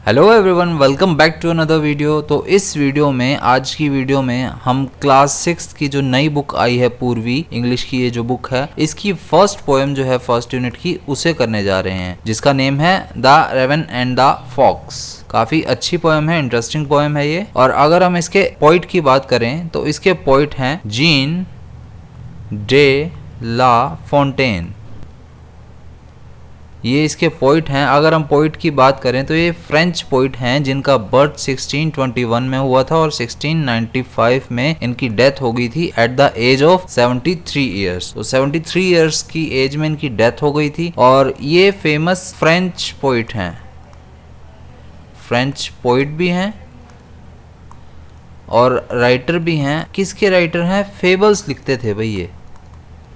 Hello everyone, welcome back to another video. तो इस video में, आज की वीडियो में हम क्लास 6 की जो नई बुक आई है पूर्वी इंग्लिश की, ये जो बुक है इसकी फर्स्ट पोएम जो है फर्स्ट यूनिट की, उसे करने जा रहे हैं, जिसका नेम है the raven and the fox. काफी अच्छी पोएम है, इंटरेस्टिंग पोएम है ये। और अगर हम इसके पोइट की बात करें तो इसके पोइट हैं जीन डे ला फोंटेन। ये इसके पोइट हैं। अगर हम पोइट की बात करें तो ये फ्रेंच पोइट हैं जिनका बर्थ 1621 में हुआ था और 1695 में इनकी डेथ हो गई थी at the age of 73 years. तो 73 ईयर्स की एज में इनकी डेथ हो गई थी। और ये फेमस फ्रेंच पोइट हैं, फ्रेंच पोइट भी हैं और राइटर भी हैं। किसके राइटर हैं? फेबल्स लिखते थे भाई। ये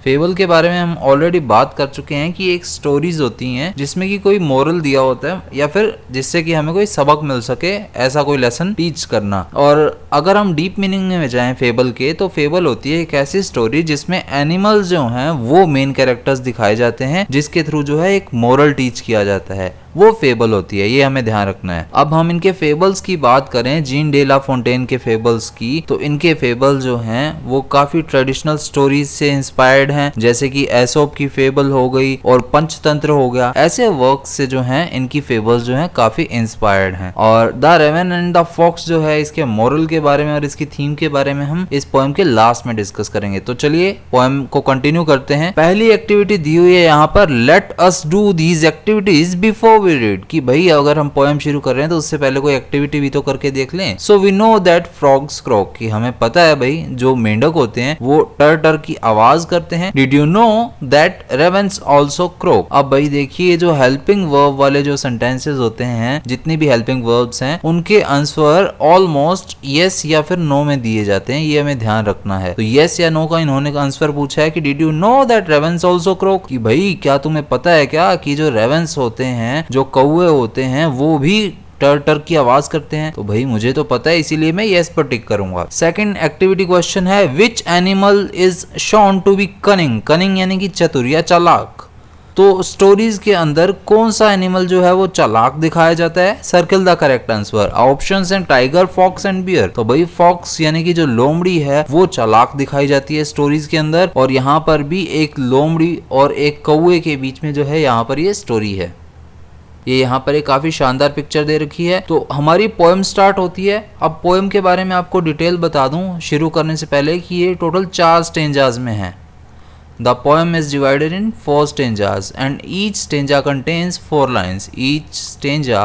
फेबल के बारे में हम ऑलरेडी बात कर चुके हैं कि एक स्टोरीज होती हैं जिसमें कि कोई मोरल दिया होता है या फिर जिससे कि हमें कोई सबक मिल सके, ऐसा कोई लेसन टीच करना। और अगर हम डीप मीनिंग में जाएं फेबल के, तो फेबल होती है एक ऐसी स्टोरी जिसमें एनिमल्स जो हैं वो मेन कैरेक्टर्स दिखाए जाते हैं, जिसके थ्रू जो है एक मोरल टीच किया जाता है, वो फेबल होती है। ये हमें ध्यान रखना है। अब हम इनके फेबल्स की बात करें, जीन डे ला फोंटेन के फेबल्स की, तो इनके फेबल जो हैं वो काफी ट्रेडिशनल स्टोरीज से इंस्पायर्ड हैं, जैसे कि एसोप की फेबल हो गई और पंचतंत्र हो गया। ऐसे वर्क से जो हैं इनकी फेबल्स जो हैं काफी इंस्पायर्ड हैं। और the raven and the fox जो है, इसके मोरल के बारे में और इसकी थीम के बारे में हम इस पोएम के लास्ट में डिस्कस करेंगे। तो चलिए पोएम को कंटिन्यू करते हैं। पहली एक्टिविटी दी हुई है यहाँ पर, let us do these activities before we read, कि भाई अगर हम पोएम शुरू कर रहे हैं तो उससे पहले कोई एक्टिविटी भी तो करके देख लें। So we know that frogs croak, कि हमें पता है भाई जो मेंढक होते हैं वो टर टर की आवाज करते हैं। Did you know that ravens also croak. अब भाई देखिए, जो हेल्पिंग वर्ब वाले जो सेंटेंसेस होते हैं, जितनी भी हेल्पिंग वर्ब्स हैं, उनके आंसर ऑलमोस्ट यस या फिर नो में दिए जाते हैं। ये हमें ध्यान रखना है। तो यस या नो का इन्होंने का आंसर पूछा है कि did you know that ravens also croak, कि भाई क्या तुम्हें पता है क्या कि जो रेवन्स होते हैं, जो कौवे होते हैं, वो भी टर टर की आवाज करते हैं। तो भाई मुझे तो पता है, इसीलिए मैं यस पर टिक करूंगा। सेकंड एक्टिविटी क्वेश्चन है, which animal is shown to be cunning. Cunning यानी कि चतुर या चालाक। तो स्टोरीज के अंदर कौन सा एनिमल जो है वो चालाक दिखाया जाता है? Circle the correct answer. Options हैं टाइगर, फॉक्स एंड बियर। तो भाई फॉक्स यानी कि जो लोमड़ी है वो चालाक दिखाई जाती है स्टोरीज के अंदर, और यहाँ पर भी एक लोमड़ी और एक कौवे के बीच में जो है यहाँ पर ये स्टोरी है। ये यहाँ पर एक काफी शानदार पिक्चर दे रखी है। तो हमारी पोएम स्टार्ट होती है। अब पोएम के बारे में आपको डिटेल बता दूं शुरू करने से पहले कि ये टोटल 4 स्टेंजाज में है। The poem is divided in 4 stanzas and each stanza contains 4 lines. Each stanza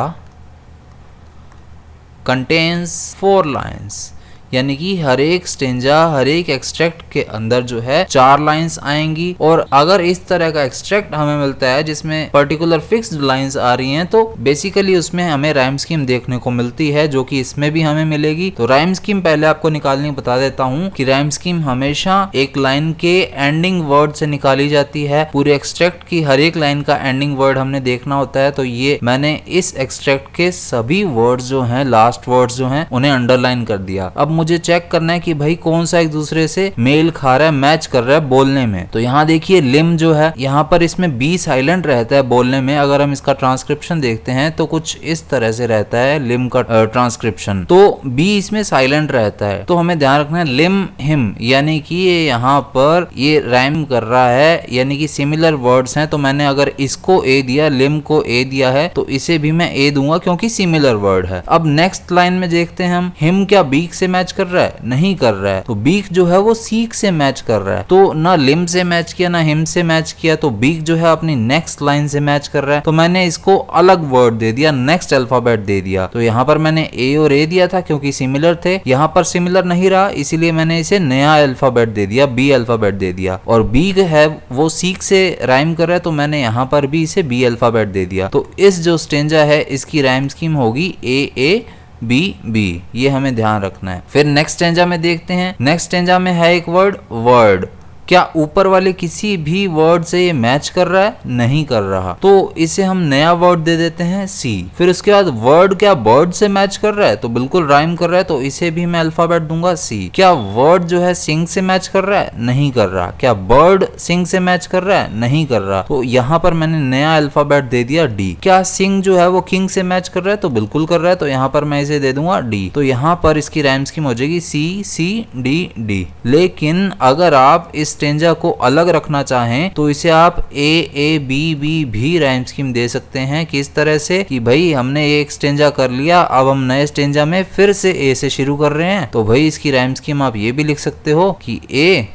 contains 4 lines, यानी कि हर एक स्टेंजा, हर एक एक्सट्रैक्ट के अंदर जो है 4 लाइंस आएंगी। और अगर इस तरह का एक्सट्रैक्ट हमें मिलता है जिसमें पर्टिकुलर फिक्स्ड लाइंस आ रही हैं, तो बेसिकली उसमें हमें राइम स्कीम देखने को मिलती है, जो कि इसमें भी हमें मिलेगी। तो राइम स्कीम पहले आपको निकालनी बता देता हूँ कि राइम स्कीम हमेशा एक लाइन के एंडिंग वर्ड से निकाली जाती है। पूरे एक्सट्रैक्ट की हर एक लाइन का एंडिंग वर्ड हमने देखना होता है। तो ये मैंने इस एक्सट्रैक्ट के सभी वर्ड्स जो हैं, लास्ट वर्ड्स जो हैं, उन्हें अंडरलाइन कर दिया। अब मुझे चेक करना है कि भाई कौन सा एक दूसरे से मेल खा रहा है, मैच कर रहा है बोलने में। तो यहाँ देखिए लिम जो है, यहाँ पर इसमें बी साइलेंट रहता है बोलने में। अगर हम इसका ट्रांसक्रिप्शन देखते हैं तो कुछ इस तरह से रहता है लिम का ट्रांसक्रिप्शन, तो बी इसमें साइलेंट रहता है। तो हमें ध्यान रखना है लिम हिम, यानी कि ये यहाँ पर ये राइम कर रहा है, यानी कि सिमिलर वर्ड्स हैं। तो मैंने अगर इसको ए दिया, लिम को ए दिया है, तो इसे भी मैं ए दूंगा क्योंकि सिमिलर वर्ड है। अब नेक्स्ट लाइन में देखते हैं हम, हिम क्या बीक से मैच कर रहा है? नहीं कर रहा है। तो बीक जो है वो सीक से मैच कर रहा है। तो ना लिम से मैच किया ना हिम से मैच किया, तो बीक जो है अपनी नेक्स्ट लाइन से मैच कर रहा है। तो मैंने इसको अलग वर्ड दे दिया, नेक्स्ट अल्फाबेट दे दिया। तो यहाँ पर मैंने ए और ए दिया था क्योंकि सिमिलर थे। यहाँ पर सिमिलर नहीं रहा, इसीलिए मैंने इसे नया अल्फाबेट दे दिया, बी अल्फाबेट दे दिया। और बीक है वो सीक से राइम कर रहा है, तो मैंने यहाँ पर भी इसे बी अल्फाबेट दे दिया। तो इस जो स्टेंजा है इसकी राइम स्कीम होगी ए ए बी बी। ये हमें ध्यान रखना है। फिर नेक्स्ट स्टेंजा में देखते हैं। नेक्स्ट स्टेंजा में है एक वर्ड वर्ड। क्या ऊपर वाले किसी भी वर्ड से ये मैच कर रहा है? नहीं कर रहा, तो इसे हम नया वर्ड दे देते हैं सी। फिर उसके बाद वर्ड क्या बर्ड से मैच कर रहा है? तो बिल्कुल राइम कर रहा है, तो इसे भी मैं अल्फाबेट दूंगा सी। क्या वर्ड जो है सिंग से मैच कर रहा है? नहीं कर रहा। क्या बर्ड सिंग से मैच कर रहा है? नहीं कर रहा, तो यहाँ पर मैंने नया अल्फाबेट दे दिया डी। क्या सिंग जो है वो किंग से मैच कर रहा है? तो बिल्कुल कर रहा है, तो यहाँ पर मैं इसे दे दूंगा डी। तो यहाँ पर इसकी राइम स्कीम हो जाएगी सी सी डी डी। लेकिन अगर आप इस स्टेंजा को अलग रखना चाहें तो इसे आप ए बी बी भी राइम स्कीम दे सकते हैं। किस तरह से कि भाई हमने एक स्टेंजा कर लिया, अब हम नए स्टेंजा में फिर से ए से शुरू कर रहे हैं, तो भाई इसकी राइम स्कीम आप ये भी लिख सकते हो कि ए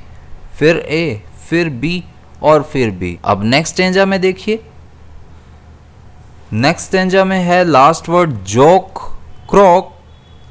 फिर बी और फिर बी। अब नेक्स्ट स्टेंजा में देखिए, नेक्स्ट स्टेंजा में है लास्ट वर्ड जोक, क्रॉक,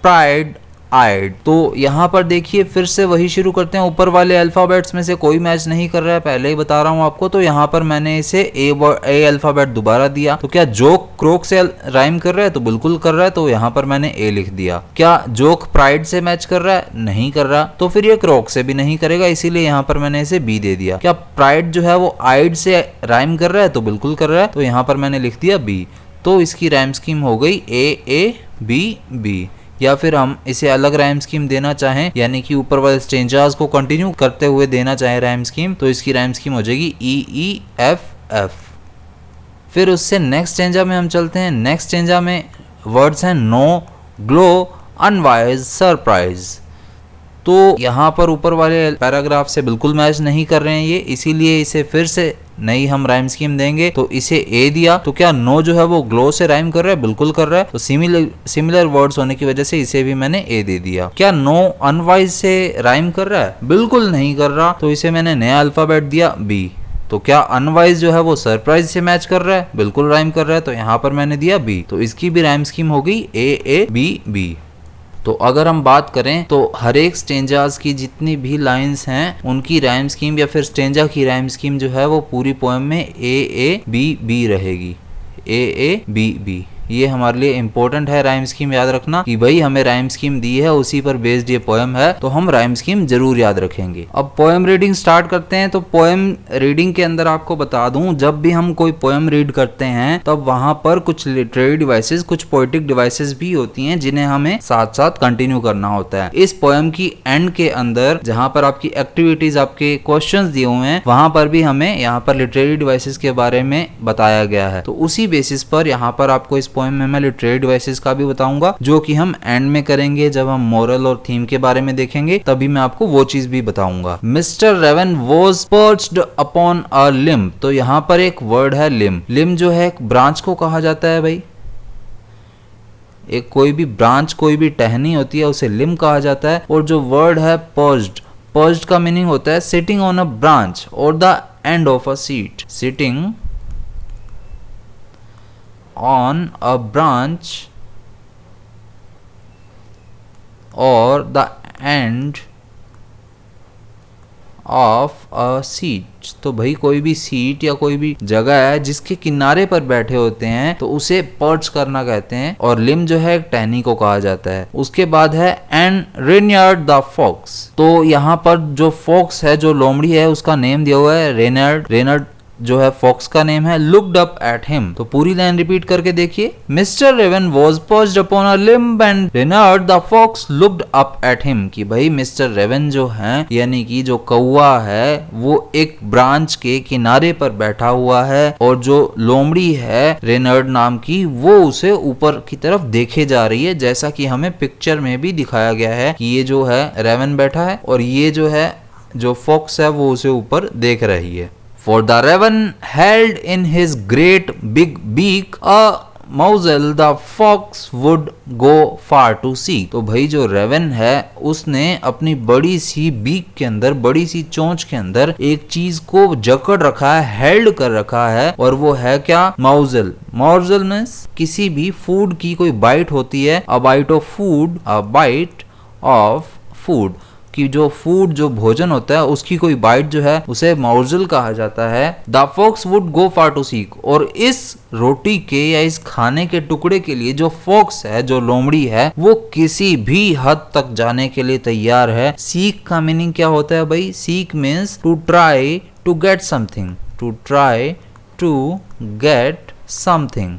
प्राइड, आइड। तो यहाँ पर देखिए फिर से वही शुरू करते हैं, ऊपर वाले अल्फाबेट्स में से कोई मैच नहीं कर रहा है, पहले ही बता रहा हूँ आपको। तो यहाँ पर मैंने इसे ए अल्फाबेट दोबारा दिया। तो क्या जोक क्रोक से राइम कर रहा है? तो बिल्कुल कर रहा है, तो यहाँ पर मैंने ए लिख दिया। क्या जोक प्राइड से मैच कर रहा है? नहीं कर रहा, तो फिर ये क्रोक से भी नहीं करेगा, इसीलिए यहाँ पर मैंने इसे बी दे दिया। क्या प्राइड जो है वो आइड से राइम कर रहा है? तो बिल्कुल कर रहा है, तो यहाँ पर मैंने लिख दिया बी। तो इसकी राइम स्कीम हो गई ए बी बी। या फिर हम इसे अलग राइम स्कीम देना चाहें, यानी कि ऊपर वाले स्टेंजास को कंटिन्यू करते हुए देना चाहें राइम स्कीम, तो इसकी राइम स्कीम हो जाएगी ई एफ एफ। फिर उससे नेक्स्ट स्टेंजा में हम चलते हैं। नेक्स्ट स्टेंजा में वर्ड्स हैं नो, ग्लो, अनवाइज, सरप्राइज। तो यहाँ पर ऊपर वाले पैराग्राफ से बिल्कुल मैच नहीं कर रहे हैं ये, इसीलिए इसे फिर से नई हम राइम स्कीम देंगे। तो इसे ए दिया। तो क्या नो जो है वो ग्लो से राइम कर रहा है? बिल्कुल कर रहा है, तो सिमिलर वर्ड्स होने की वजह से इसे भी मैंने ए दे दिया। क्या नो अनवाइज से राइम कर रहा है? बिल्कुल नहीं कर रहा, तो इसे मैंने नया अल्फाबेट दिया बी। तो क्या अनवाइज जो है वो सरप्राइज से मैच कर रहा है? बिल्कुल राइम कर रहा है, तो यहाँ पर मैंने दिया बी। तो इसकी भी राइम स्कीम हो गई ए बी बी। तो अगर हम बात करें तो हर एक स्टेंजास की जितनी भी लाइंस हैं उनकी राइम स्कीम या फिर स्टेंजा की राइम स्कीम जो है वो पूरी पोएम में ए बी बी रहेगी। ए बी बी ये हमारे लिए इंपॉर्टेंट है राइम स्कीम याद रखना कि भाई हमें राइम स्कीम दी है, उसी पर बेस्ड ये पोएम है, तो हम राइम स्कीम जरूर याद रखेंगे। अब पोएम रीडिंग स्टार्ट करते हैं। तो पोएम रीडिंग के अंदर आपको बता दूं, जब भी हम कोई पोएम रीड करते हैं तब वहां पर कुछ लिटरेरी डिवाइसेस, कुछ पोएटिक डिवाइसेस भी होती हैं जिन्हें हमें साथ साथ कंटिन्यू करना होता है। इस पोएम की एंड के अंदर जहां पर आपकी एक्टिविटीज, आपके क्वेश्चंस दिए हुए हैं, वहां पर भी हमें यहाँ पर लिटरेरी डिवाइसेस के बारे में बताया गया है। तो उसी बेसिस पर यहाँ पर आपको इस पोएम में मैं लिटरेरी डिवाइसेस का भी बताऊंगा, जो कि हम एंड में करेंगे जब हम मोरल और थीम के बारे में देखेंगे, तभी मैं आपको वो चीज भी बताऊंगा। Mister raven was perched upon a limb. तो यहाँ पर एक वर्ड है लिम। लिम जो है एक ब्रांच को कहा जाता है भाई, एक कोई भी ब्रांच, कोई भी टहनी होती है उसे लिम कहा जाता है। और जो वर्ड है पर्च्ड, पर्च्ड का मीनिंग होता है सिटिंग ऑन अ ब्रांच और the end of a seat. Sitting on a branch or the end of a seat। तो भाई कोई भी सीट या कोई भी जगह है जिसके किनारे पर बैठे होते हैं तो उसे पर्च करना कहते हैं। और लिम जो है एक टहनी को कहा जाता है। उसके बाद है एंड रेनयार्ड द फॉक्स। तो यहाँ पर जो फॉक्स है, जो लोमड़ी है, उसका नेम दिया हुआ है रेनयार्ड। रेनयार्ड जो है फॉक्स का नेम है। Looked up at him. तो पूरी लाइन रिपीट करके देखिए। Mister raven was perched upon a limb and Reynard the fox looked up at him. कि भाई मिस्टर रेवन जो है, यानी कि जो कौवा है, वो एक ब्रांच के किनारे पर बैठा हुआ है और जो लोमड़ी है रेनयार्ड नाम की, वो उसे ऊपर की तरफ देखे जा रही है, जैसा कि हमें पिक्चर में भी दिखाया गया है कि ये जो है रेवन बैठा है और ये जो है जो फॉक्स है वो उसे ऊपर देख रही है। For the raven held in his great big beak a muzzle the fox would go far to seek। तो भाई जो रेवन है उसने अपनी बड़ी सी बीक के अंदर, बड़ी सी चोंच के अंदर एक चीज को जकड़ रखा है, हेल्ड कर रखा है, और वो है क्या? माउजल। माउजल मींस किसी भी फूड की कोई बाइट होती है। A bite of food, a bite of food. कि जो फूड जो भोजन होता है उसकी कोई बाइट जो है उसे मौजल कहा जाता है। The fox would go far to seek, और इस रोटी के या इस खाने के टुकड़े के लिए जो फॉक्स है, जो लोमड़ी है, वो किसी भी हद तक जाने के लिए तैयार है। सीक का मीनिंग क्या होता है भाई? Seek means to try to get something, to try to get something.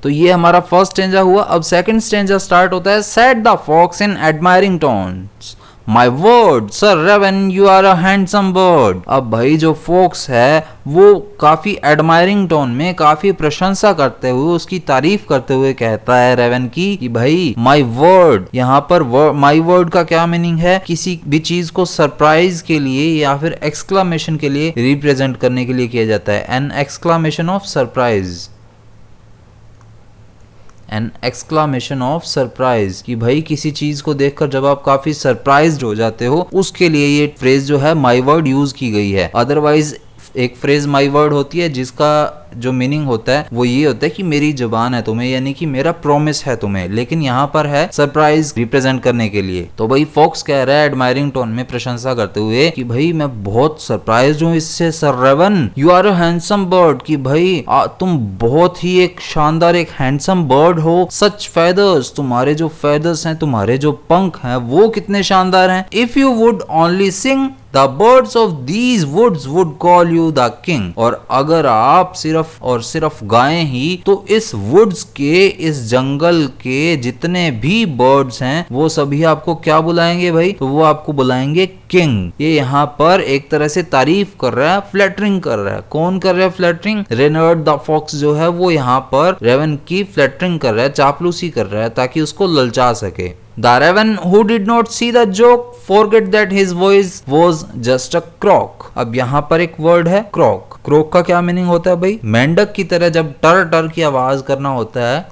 तो ये हमारा फर्स्ट स्टेंजा हुआ। अब सेकंड स्टेंजा स्टार्ट होता है। Said the fox in admiring tones, my word sir Raven you are a handsome bird. अब भाई जो फॉक्स है वो काफी एडमायरिंग टोन में, काफी प्रशंसा करते हुए, उसकी तारीफ करते हुए कहता है रेवन की कि भाई माय वर्ड, यहाँ पर माय वर्ड का क्या मीनिंग है? किसी भी चीज को सरप्राइज के लिए या फिर एक्सक्लामेशन के लिए रिप्रेजेंट करने के लिए किया जाता है। An exclamation of surprise, an exclamation of surprise, कि भाई किसी चीज को देखकर जब आप काफी सरप्राइज्ड हो जाते हो, उसके लिए ये फ्रेज जो है माय वर्ड यूज की गई है। अदरवाइज एक फ्रेज माय वर्ड होती है जिसका जो मीनिंग होता है वो ये होता है कि मेरी जुबान है तुम्हें, यानी कि मेरा प्रॉमिस है तुम्हें, लेकिन यहाँ पर है सरप्राइज रिप्रेजेंट करने के लिए। तो भाई फॉक्स कह रहा है एडमायरिंग टोन में, प्रशंसा करते हुए कि भाई मैं बहुत सरप्राइज हूँ इससे sir Raven, you are a handsome bird, कि भाई तुम बहुत ही एक शानदार एक हैंडसम बर्ड हो। सच फेदर्स, तुम्हारे जो फेदर्स हैं, तुम्हारे जो पंख हैं वो कितने शानदार हैं। If you would only sing the birds of these woods would call you the king, और अगर आप सिर्फ और सिर्फ गाएं ही तो इस वुड्स के, इस जंगल के जितने भी बर्ड्स हैं वो सभी आपको क्या बुलाएंगे भाई? तो वो आपको बुलाएंगे किंग। ये यहाँ पर एक तरह से तारीफ कर रहा है, फ्लैटरिंग कर रहा है। कौन कर रहा है फ्लैटरिंग? रेनर्ड द फॉक्स जो है वो यहाँ पर रेवन की फ्लैटरिंग कर रहा है, चापलूसी कर रहा है ताकि उसको ललचा सके। The raven who did not see the joke forget that his voice was just a croak। अब यहाँ पर एक वर्ड है क्रॉक। क्रॉक का क्या मीनिंग होता है भाई? मेंढक की तरह जब टर टर की आवाज करना होता है,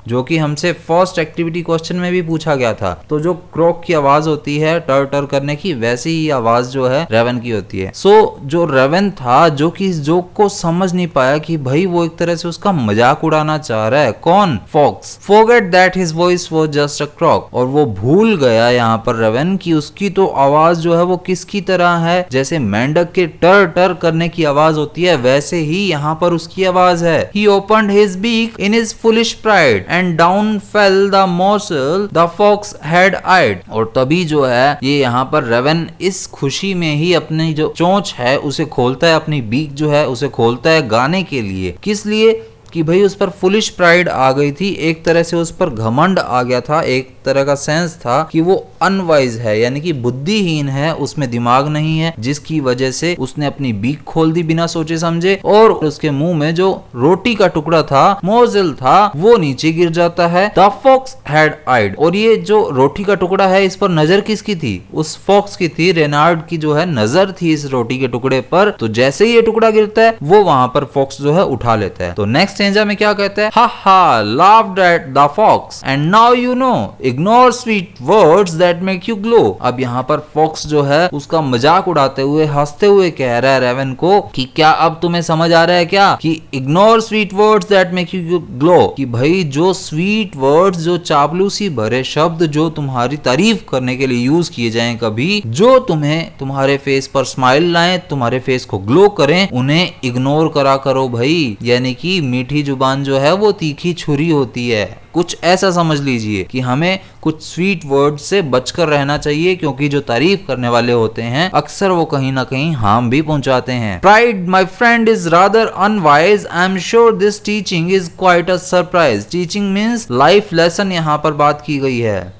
जो कि हमसे फर्स्ट एक्टिविटी क्वेश्चन में भी पूछा गया था। तो जो क्रॉक की आवाज होती है टर टर करने की, वैसी ही आवाज जो है रेवन की होती है। सो जो रेवन था, जो कि इस जोक को समझ नहीं पाया कि भाई वो एक तरह से उसका मजाक उड़ाना चाह रहा है। कौन? Fox. Forget that his voice was just a croak, और वो भूल गया यहाँ पर रेवन की उसकी तो आवाज जो है वो किसकी तरह है? जैसे मेंढक के टर टर करने की आवाज होती है, वैसे ही यहाँ पर उसकी आवाज है। He opened his beak in his foolish pride and down fell the morsel the fox had eyed। और तभी जो है ये यहाँ पर रेवन इस खुशी में ही अपनी जो चोंच है उसे खोलता है, अपनी बीक जो है उसे खोलता है गाने के लिए। किस लिए? कि भाई उस पर फुलिश प्राइड आ गई थी, एक तरह से उस पर घमंड आ गया था, एक तरह का सेंस था कि वो अनवाइज है, यानी कि बुद्धिहीन है, उसमें दिमाग नहीं है, जिसकी वजह से उसने अपनी बीक खोल दी बिना सोचे समझे, और उसके मुंह में जो रोटी का टुकड़ा था, मोज़ेल था, वो नीचे गिर जाता है। द फॉक्स हैड आइड, और ये जो रोटी का टुकड़ा है इस पर नजर किसकी थी? उस फॉक्स की थी, रेनार्ड की जो है नजर थी इस रोटी के टुकड़े पर। तो जैसे ही ये टुकड़ा गिरता है वो वहां पर फॉक्स जो है उठा लेता है। तो नेक्स्ट स्टेंजा में क्या कहते हैं? Ha ha laughed at the fox and now you know ignore sweet words that make you glow. अब यहाँ पर फॉक्स जो है उसका मजाक उड़ाते हुए, हंसते हुए कह रहा है रेवन को कि क्या अब तुम्हें समझ आ रहा है क्या कि ignore sweet words that make you glow, कि भाई जो स्वीट वर्ड्स, जो चापलूसी भरे शब्द जो तुम्हारी तारीफ करने के लिए यूज किए जाएं कभी, जो तुम्हें तुम्हारे फेस पर स्माइल लाएं, तुम्हारे फेस को ग्लो करें, उन्हें इग्नोर करा करो भाई। यानी कि मीठी जुबान जो है वो तीखी छुरी होती है। कुछ ऐसा समझ लीजिए कि हमें कुछ स्वीट वर्ड से बचकर रहना चाहिए, क्योंकि जो तारीफ करने वाले होते हैं अक्सर वो कहीं ना कहीं हार्म भी पहुंचाते हैं। Pride my friend is rather unwise, I am sure this teaching is quite a surprise. Teaching means life lesson यहाँ पर बात की गई है।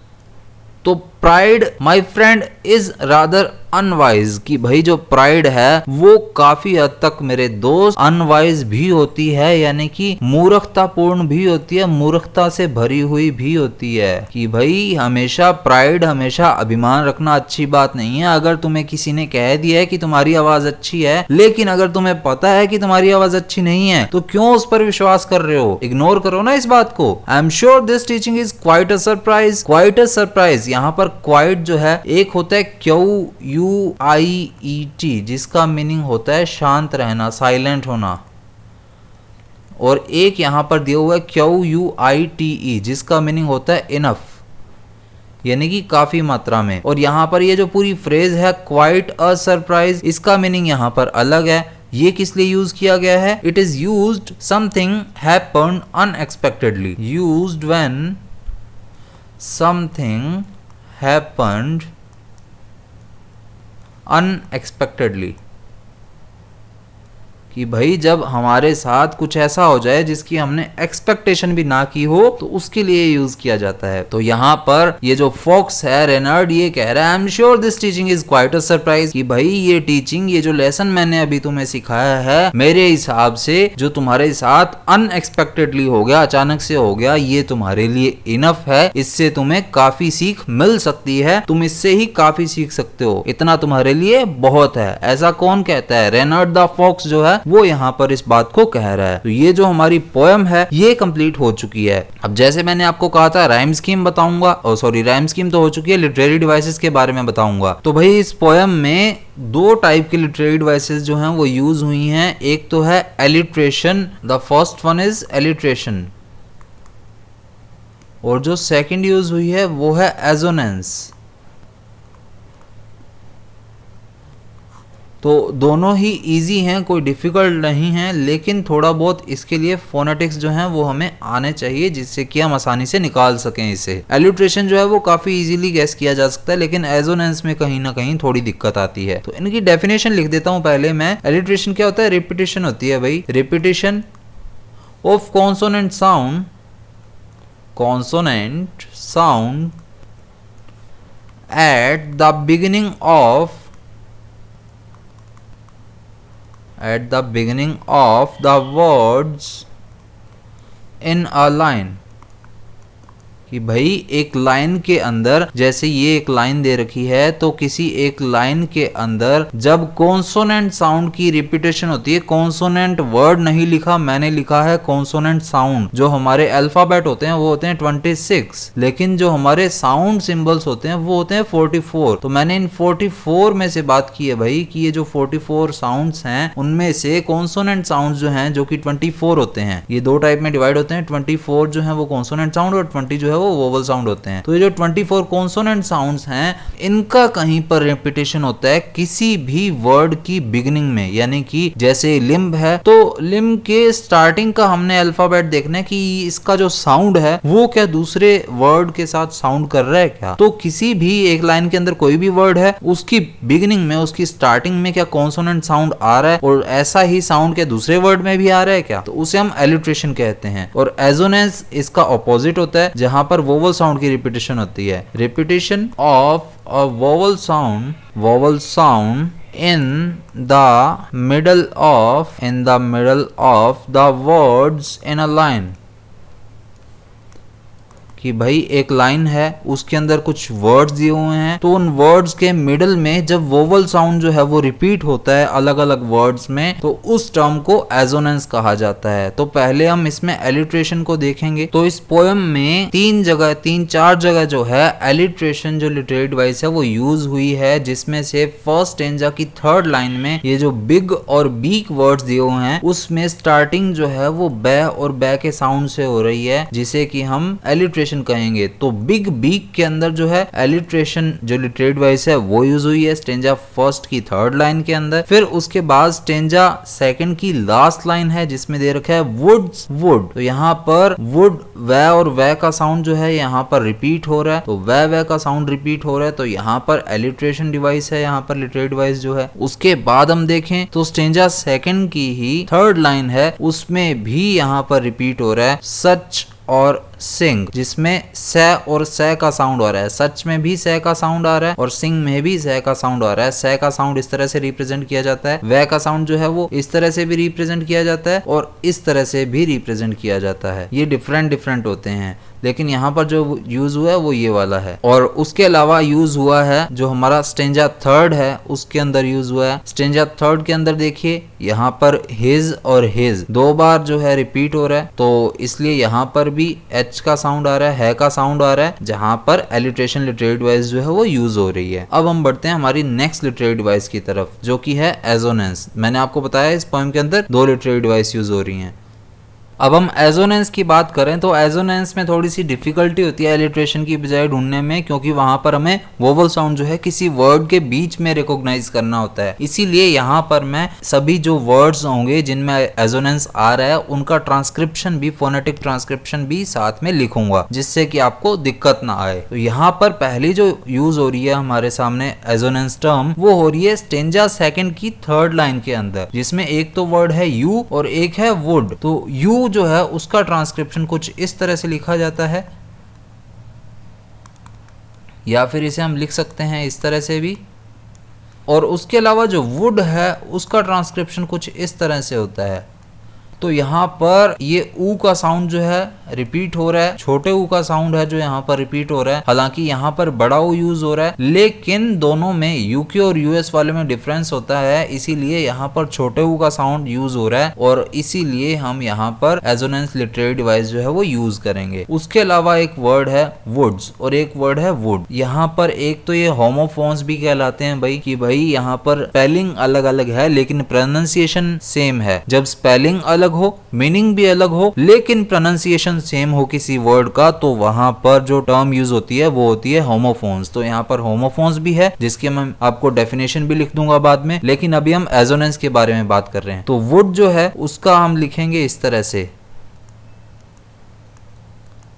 तो pride my friend is rather unwise, कि भाई जो प्राइड है वो काफी हद तक मेरे दोस्त अनवाइज भी होती है, यानी कि मूर्खतापूर्ण भी होती है, मूर्खता से भरी हुई भी होती है। कि भाई हमेशा प्राइड, हमेशा अभिमान रखना अच्छी बात नहीं है। अगर तुम्हें किसी ने कह दिया है कि तुम्हारी आवाज अच्छी है, लेकिन अगर तुम्हें पता है कि तुम्हारी आवाज अच्छी नहीं है, तो क्यों उस पर विश्वास कर रहे हो? इग्नोर करो ना इस बात को। I am sure this teaching is quite a surprise. Quite a surprise, यहाँ पर क्वाइट जो है एक होता है QUIET, जिसका मीनिंग होता है शांत रहना, साइलेंट होना, और एक यहाँ पर दिया हुआ है QUITE जिसका मीनिंग होता है इनफ, यानी कि काफी मात्रा में। और यहाँ पर ये जो पूरी फ्रेज है क्वाइट अ सरप्राइज, इसका मीनिंग यहाँ पर अलग है। ये किस लिए यूज किया गया है? It is used something happened unexpectedly, used when something happened unexpectedly, कि भाई जब हमारे साथ कुछ ऐसा हो जाए जिसकी हमने एक्सपेक्टेशन भी ना की हो, तो उसके लिए यूज किया जाता है। तो यहाँ पर ये जो फॉक्स है रेनार्ड, ये कह रहा है I am sure this teaching is quite a surprise, कि भाई ये टीचिंग, ये जो लेसन मैंने अभी तुम्हें सिखाया है, मेरे हिसाब से जो तुम्हारे साथ अनएक्सपेक्टेडली हो गया, अचानक से हो गया, ये तुम्हारे लिए इनफ है। इससे तुम्हें काफी सीख मिल सकती है, तुम इससे ही काफी सीख सकते हो, इतना तुम्हारे लिए बहुत है। ऐसा कौन कहता है? रेनार्ड द फॉक्स जो है वो यहाँ पर इस बात को कह रहा है। तो ये जो हमारी पोएम है ये कंप्लीट हो चुकी है। अब जैसे मैंने आपको कहा था राइम स्कीम बताऊंगा, और सॉरी राइम स्कीम तो हो चुकी है, लिटरेरी डिवाइसेस के बारे में बताऊंगा। तो भाई इस पोएम में दो टाइप के लिटरेरी डिवाइसेस जो हैं वो यूज हुई हैं। एक तो है alliteration, the first one is alliteration, और जो सेकंड यूज हुई है वो है एजोनेंस। तो दोनों ही इजी हैं, कोई डिफिकल्ट नहीं है, लेकिन थोड़ा बहुत इसके लिए फोनेटिक्स जो हैं वो हमें आने चाहिए, जिससे कि हम आसानी से निकाल सकें इसे। एलिट्रेशन जो है वो काफी इजीली गेस किया जा सकता है, लेकिन एजोनेंस में कहीं ना कहीं थोड़ी दिक्कत आती है। तो इनकी डेफिनेशन लिख देता हूं पहले मैं। एलिट्रेशन क्या होता है? रिपीटेशन होती है भाई, repetition of consonant sound, consonant sound at the beginning of the words in a line, कि भाई एक लाइन के अंदर, जैसे ये एक लाइन दे रखी है, तो किसी एक लाइन के अंदर जब कॉन्सोनेंट साउंड की रिपीटेशन होती है, कॉन्सोनेंट वर्ड नहीं लिखा मैंने, लिखा है कॉन्सोनेंट साउंड। जो हमारे अल्फाबेट होते हैं वो होते हैं 26, लेकिन जो हमारे साउंड सिंबल्स होते हैं वो होते हैं 44। तो मैंने इन 44 में से बात की है भाई, कि ये जो 44 साउंड्स हैं उनमें से कॉन्सोनेंट साउंड्स जो हैं, जो कि 24 होते हैं, ये दो टाइप में डिवाइड होते हैं। 24 जो है वो कॉन्सोनेंट साउंड, और 20 जो है वो वोवल साउंड होते हैं। तो ये जो 24 कॉन्सोनेंट साउंड्स हैं, इनका कहीं पर रिपीटेशन होता है किसी भी वर्ड की बिगिनिंग में, यानी कि जैसे लिम्ब है, तो लिम्ब के स्टार्टिंग का हमने अल्फाबेट देखना है कि इसका जो साउंड है वो क्या दूसरे वर्ड के साथ साउंड कर रहा है क्या। तो किसी भी एक लाइन के अंदर कोई भी वर्ड है, उसकी बिगिनिंग में, उसकी स्टार्टिंग में क्या कॉन्सोनेंट साउंड आ रहा है, और ऐसा ही साउंड के दूसरे वर्ड में भी आ रहा है क्या, तो उसे हम एलिट्रेशन कहते हैं। और एजोनेंस इसका ऑपोजिट होता है, जहां पर वोवल साउंड की रिपीटेशन होती है। Repetition of a vowel sound in the middle of the words in a line, कि भाई एक लाइन है, उसके अंदर कुछ वर्ड्स दिए हुए हैं, तो उन वर्ड्स के मिडल में जब वोवल साउंड जो है वो रिपीट होता है अलग अलग वर्ड्स में, तो उस टर्म को एजोनेंस कहा जाता है। तो पहले हम इसमें एलिट्रेशन को देखेंगे। तो इस पोएम में 3-4 जगह जो है एलिट्रेशन जो लिटरेरी डिवाइस है वो यूज हुई है, जिसमें से फर्स्ट स्टेंजा की 3rd लाइन में ये जो बिग और बीक वर्ड्स दिए हुए हैं, उसमें स्टार्टिंग जो है वो बै और बै के साउंड से हो रही है, जिसे कि हम एलिट्रेशन कहेंगे। तो बिग बीक के अंदर जो है एलिट्रेशन जो लिटरेरी डिवाइस है वो यूज हुई है स्टेंजा फर्स्ट की 3rd लाइन के अंदर। फिर उसके बाद स्टेंजा सेकंड की लास्ट लाइन है, जिसमें दे रखा है वुड्स वुड। तो यहाँ पर वुड वै और वै का साउंड जो है यहाँ पर रिपीट हो रहा है, तो वै का साउंड रिपीट हो रहा है, तो यहाँ पर एलिट्रेशन डिवाइस है, यहाँ पर लिटरेरी डिवाइस जो है। उसके बाद हम देखें तो स्टेंजा सेकंड की ही 3rd लाइन है, उसमें भी यहाँ पर रिपीट हो रहा है सच और सिंग, जिसमें स और स का साउंड आ रहा है। सच में भी स का साउंड आ रहा है और सिंग में भी स का साउंड आ रहा है। स का साउंड इस तरह से रिप्रेजेंट किया जाता है, वह का साउंड जो है वो इस तरह से भी रिप्रेजेंट किया जाता है और इस तरह से भी रिप्रेजेंट किया जाता है। ये डिफरेंट होते हैं, लेकिन यहाँ पर जो यूज हुआ है वो ये वाला है। और उसके अलावा यूज हुआ है जो हमारा स्टेंजा 3rd है, उसके अंदर यूज हुआ है। स्टेंजा 3rd के अंदर देखिए यहाँ पर हिज और हिज 2 बार जो है रिपीट हो रहा है, तो इसलिए यहाँ पर भी एच का साउंड आ रहा है का साउंड आ रहा है, जहां पर एलिट्रेशन लिटरेरी डिवाइस जो है वो यूज हो रही है। अब हम बढ़ते हैं हमारी नेक्स्ट लिटरेरी डिवाइस की तरफ, जो कि है एजोनेंस। मैंने आपको बताया इस पोएम के अंदर 2 लिटरेरी डिवाइस यूज हो रही हैं। अब हम एजोनेंस की बात करें तो एजोनेंस में थोड़ी सी डिफिकल्टी होती है एलिट्रेशन की बजाय ढूंढने में, क्योंकि वहां पर हमें वोवल साउंड जो है किसी वर्ड के बीच में रिकॉग्नाइज करना होता है। इसीलिए यहाँ पर मैं सभी जो वर्ड्स होंगे जिनमें एजोनेंस आ रहा है उनका ट्रांसक्रिप्शन भी, फोनेटिक ट्रांसक्रिप्शन भी साथ में लिखूंगा, जिससे कि आपको दिक्कत ना आए। तो यहाँ पर पहली जो यूज हो रही है हमारे सामने एजोनेंस टर्म, वो हो रही है स्टेंजा सेकंड की थर्ड लाइन के अंदर, जिसमें एक तो वर्ड है यू और एक है वुड। तो यू जो है उसका ट्रांसक्रिप्शन कुछ इस तरह से लिखा जाता है, या फिर इसे हम लिख सकते हैं इस तरह से भी। और उसके अलावा जो वुड है उसका ट्रांसक्रिप्शन कुछ इस तरह से होता है। तो यहाँ पर ये ऊ का साउंड जो है रिपीट हो रहा है, छोटे ऊ का साउंड है जो यहाँ पर रिपीट हो रहा है। हालांकि यहाँ पर बड़ा ऊ यूज हो रहा है, लेकिन दोनों में यूके और यूएस वाले में डिफरेंस होता है, इसीलिए यहाँ पर छोटे ऊ का साउंड यूज हो रहा है और इसीलिए हम यहाँ पर एजोनेंस लिटरेरी डिवाइस जो है वो यूज करेंगे। उसके अलावा एक वर्ड है वुड्स और एक वर्ड है वुड। यहाँ पर एक तो ये होमोफोन्स भी कहलाते हैं भाई, कि भाई यहाँ पर स्पेलिंग अलग अलग है लेकिन प्रोनाउंसिएशन सेम है। जब स्पेलिंग अलग हो, मीनिंग भी अलग हो, लेकिन प्रोनाउंसिएशन सेम हो किसी वर्ड का, तो वहां पर जो टर्म यूज होती है वो होती है होमोफोन्स। तो यहाँ पर होमोफोन्स भी है जिसकी मैं आपको डेफिनेशन भी लिख दूंगा बाद में, लेकिन अभी हम एजोनेंस के बारे में बात कर रहे हैं। तो वुड जो है उसका हम लिखेंगे इस तरह से,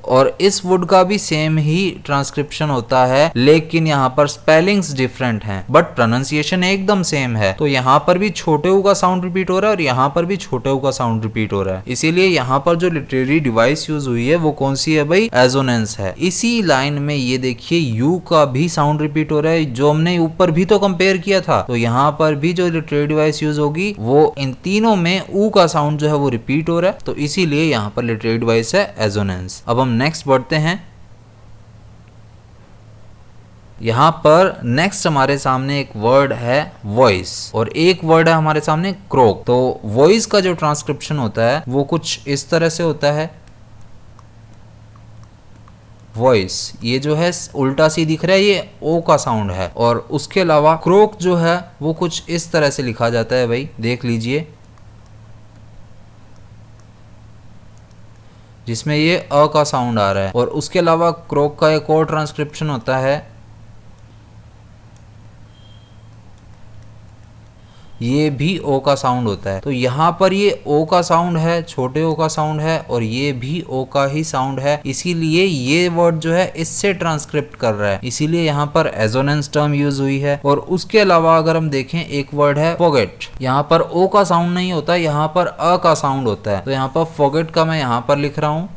और इस वुड का भी सेम ही ट्रांसक्रिप्शन होता है, लेकिन यहाँ पर स्पेलिंग्स डिफरेंट हैं बट प्रोनाउंसिएशन एकदम सेम है। तो यहाँ पर भी छोटे ऊ का साउंड रिपीट हो रहा है और यहाँ पर भी छोटे ऊ का साउंड रिपीट हो रहा है। इसीलिए यहाँ पर जो लिटरेरी डिवाइस यूज हुई है वो कौन सी है भाई? एजोनेंस है। इसी लाइन में ये देखिए यू का भी साउंड रिपीट हो रहा है, जो हमने ऊपर भी तो कंपेयर किया था। तो यहाँ पर भी जो लिटरेरी डिवाइस यूज होगी वो इन तीनों में ऊ का साउंड जो है वो रिपीट हो रहा है, तो इसीलिए यहाँ पर लिटरेरी डिवाइस है एजोनेंस। अब हम नेक्स्ट बढ़ते हैं। यहां पर नेक्स्ट हमारे सामने एक वर्ड है वॉइस और एक वर्ड है हमारे सामने क्रोक। तो वॉइस का जो ट्रांसक्रिप्शन होता है वो कुछ इस तरह से होता है। वॉइस ये जो है उल्टा सी दिख रहा है, ये ओ का साउंड है। और उसके अलावा क्रोक जो है वो कुछ इस तरह से लिखा जाता है भाई, देख लीजिए, जिसमें ये अ का साउंड आ रहा है। और उसके अलावा क्रोक का एक और ट्रांसक्रिप्शन होता है, ये भी ओ का साउंड होता है। तो यहाँ पर ये ओ का साउंड है, छोटे ओ का साउंड है, और ये भी ओ का ही साउंड है, इसीलिए ये वर्ड जो है इससे ट्रांसक्रिप्ट कर रहा है, इसीलिए यहाँ पर एजोनेंस टर्म यूज हुई है। और उसके अलावा अगर हम देखें एक वर्ड है फॉरगेट, यहाँ पर ओ का साउंड नहीं होता, यहाँ पर अ का साउंड होता है। तो यहाँ पर फॉरगेट का मैं यहाँ पर लिख रहा हूँ।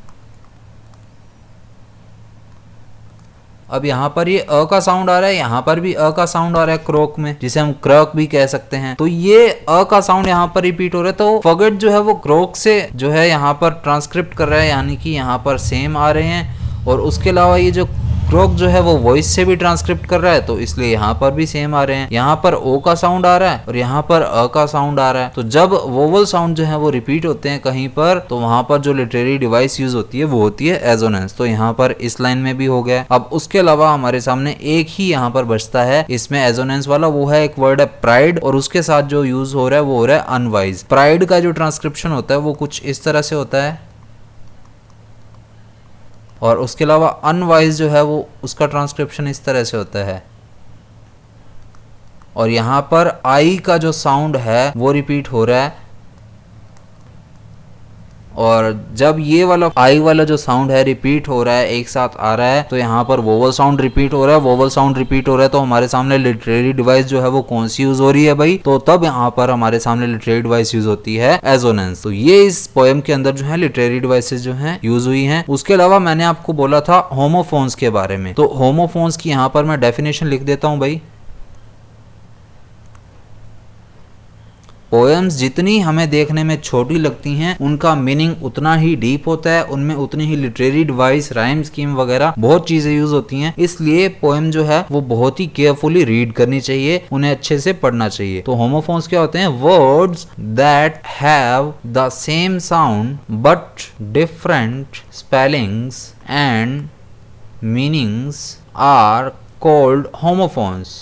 अब यहाँ पर ये अ का साउंड आ रहा है, यहाँ पर भी अ का साउंड आ रहा है क्रोक में, जिसे हम क्रॉक भी कह सकते हैं। तो ये अ का साउंड यहाँ पर रिपीट हो रहा है। तो फॉरगेट जो है वो क्रोक से जो है यहाँ पर ट्रांसक्रिप्ट कर रहा है, यानी कि यहाँ पर सेम आ रहे हैं। और उसके अलावा ये जो क्रोक जो है वो वॉइस से भी ट्रांसक्रिप्ट कर रहा है, तो इसलिए यहाँ पर भी सेम आ रहे हैं। यहाँ पर ओ का साउंड आ रहा है और यहाँ पर अ का साउंड आ रहा है। तो जब वोवल साउंड जो है वो रिपीट होते हैं कहीं पर, तो वहां पर जो लिटरेरी डिवाइस यूज होती है वो होती है एजोनेंस। तो यहाँ पर इस लाइन में भी हो गया। अब उसके अलावा हमारे सामने एक ही यहाँ पर बचता है इसमें एजोनेंस वाला, वो है एक वर्ड है प्राइड, और उसके साथ जो यूज हो रहा है वो हो रहा है अनवाइज। प्राइड का जो ट्रांसक्रिप्शन होता है वो कुछ इस तरह से होता है, और उसके अलावा अनवाइज जो है वो उसका ट्रांसक्रिप्शन इस तरह से होता है। और यहाँ पर आई का जो साउंड है वो रिपीट हो रहा है, और जब ये वाला आई वाला जो साउंड है रिपीट हो रहा है, एक साथ आ रहा है, तो यहाँ पर वोवल साउंड रिपीट हो रहा है। वोवल साउंड रिपीट हो रहा है तो हमारे सामने लिटरेरी डिवाइस जो है वो कौन सी यूज हो रही है भाई? तो तब यहाँ पर हमारे सामने लिटरेरी डिवाइस यूज होती है एजोनेंस। तो ये इस पोएम के अंदर जो है लिटरेरी डिवाइसेस जो है यूज हुई हैं। उसके अलावा मैंने आपको बोला था होमोफोन्स के बारे में, तो होमोफोन्स की यहाँ पर मैं डेफिनेशन लिख देता हूँ भाई। पोएम्स जितनी हमें देखने में छोटी लगती हैं उनका मीनिंग उतना ही डीप होता है, उनमें उतनी ही लिटरेरी डिवाइस, राइम स्कीम वगैरह बहुत चीजें यूज होती हैं। इसलिए पोएम जो है वो बहुत ही केयरफुली रीड करनी चाहिए, उन्हें अच्छे से पढ़ना चाहिए। तो होमोफोन्स क्या होते हैं? Words that have the same sound but different spellings and meanings are called homophones.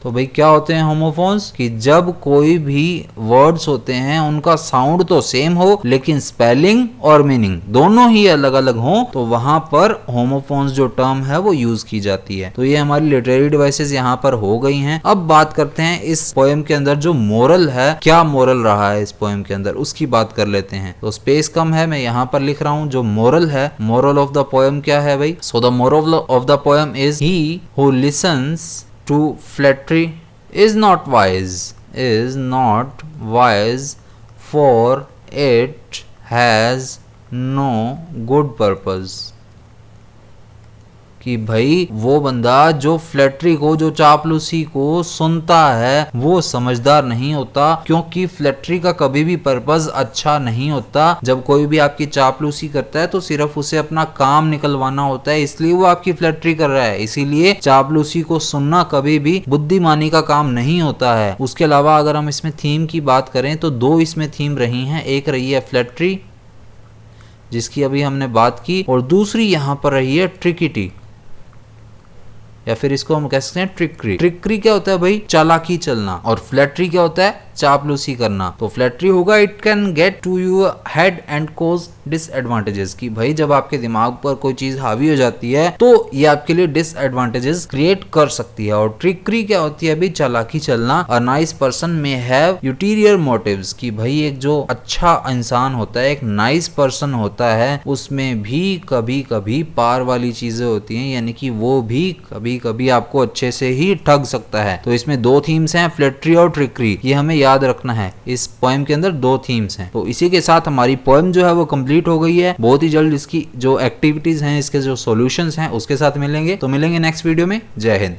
तो भाई क्या होते हैं होमोफोन्स? कि जब कोई भी वर्ड्स होते हैं उनका साउंड तो सेम हो लेकिन स्पेलिंग और मीनिंग दोनों ही अलग अलग हो, तो वहां पर होमोफोन्स जो टर्म है वो यूज की जाती है। तो ये हमारी लिटरेरी डिवाइसेस यहाँ पर हो गई हैं। अब बात करते हैं इस पोएम के अंदर जो मोरल है, क्या मोरल रहा है इस पोएम के अंदर, उसकी बात कर लेते हैं। तो स्पेस कम है, मैं यहाँ पर लिख रहा हूँ जो मोरल है। मोरल ऑफ द पोएम क्या है भाई? So the moral of the poem is he who lessons to flattery is not wise, for it has no good purpose। कि भाई वो बंदा जो फ्लैटरी को, जो चापलूसी को सुनता है वो समझदार नहीं होता, क्योंकि फ्लैटरी का कभी भी पर्पस अच्छा नहीं होता। जब कोई भी आपकी चापलूसी करता है तो सिर्फ उसे अपना काम निकलवाना होता है, इसलिए वो आपकी फ्लैटरी कर रहा है। इसीलिए चापलूसी को सुनना कभी भी बुद्धिमानी का काम नहीं होता है। उसके अलावा अगर हम इसमें थीम की बात करें तो दो इसमें थीम रही हैं। एक रही है फ्लैटरी जिसकी अभी हमने बात की, और दूसरी यहां पर रही है ट्रिकिटी, या फिर इसको हम कह सकते हैं ट्रिकरी। ट्रिकरी क्या होता है भाई? चालाकी चलना। और फ्लैटरी क्या होता है? चापलूसी करना। तो फ्लैटरी होगा it can get to your head and cause disadvantages. कि भाई जब आपके दिमाग पर कोई चीज हावी हो जाती है तो ये आपके लिए डिसएडवांटेजेस क्रिएट कर सकती है। और ट्रिकरी क्या होती है भाई? चालाकी चलना। A nice person may have ulterior motives. कि भाई एक जो अच्छा इंसान होता है, एक नाइस पर्सन होता है, उसमें भी कभी कभी पार वाली चीजें होती हैं, यानी कि वो भी कभी कभी आपको अच्छे से ही ठग सकता है। तो इसमें दो थीम्स हैं, फ्लैटरी और ट्रिकरी। ये हमें याद रखना है। इस पोएम के अंदर दो थीम्स हैं। तो इसी के साथ हमारी पोएम जो है वो कंप्लीट हो गई है। बहुत ही जल्द इसकी जो एक्टिविटीज हैं, इसके जो सॉल्यूशंस हैं उसके साथ मिलेंगे। तो मिलेंगे नेक्स्ट वीडियो में। जय हिंद।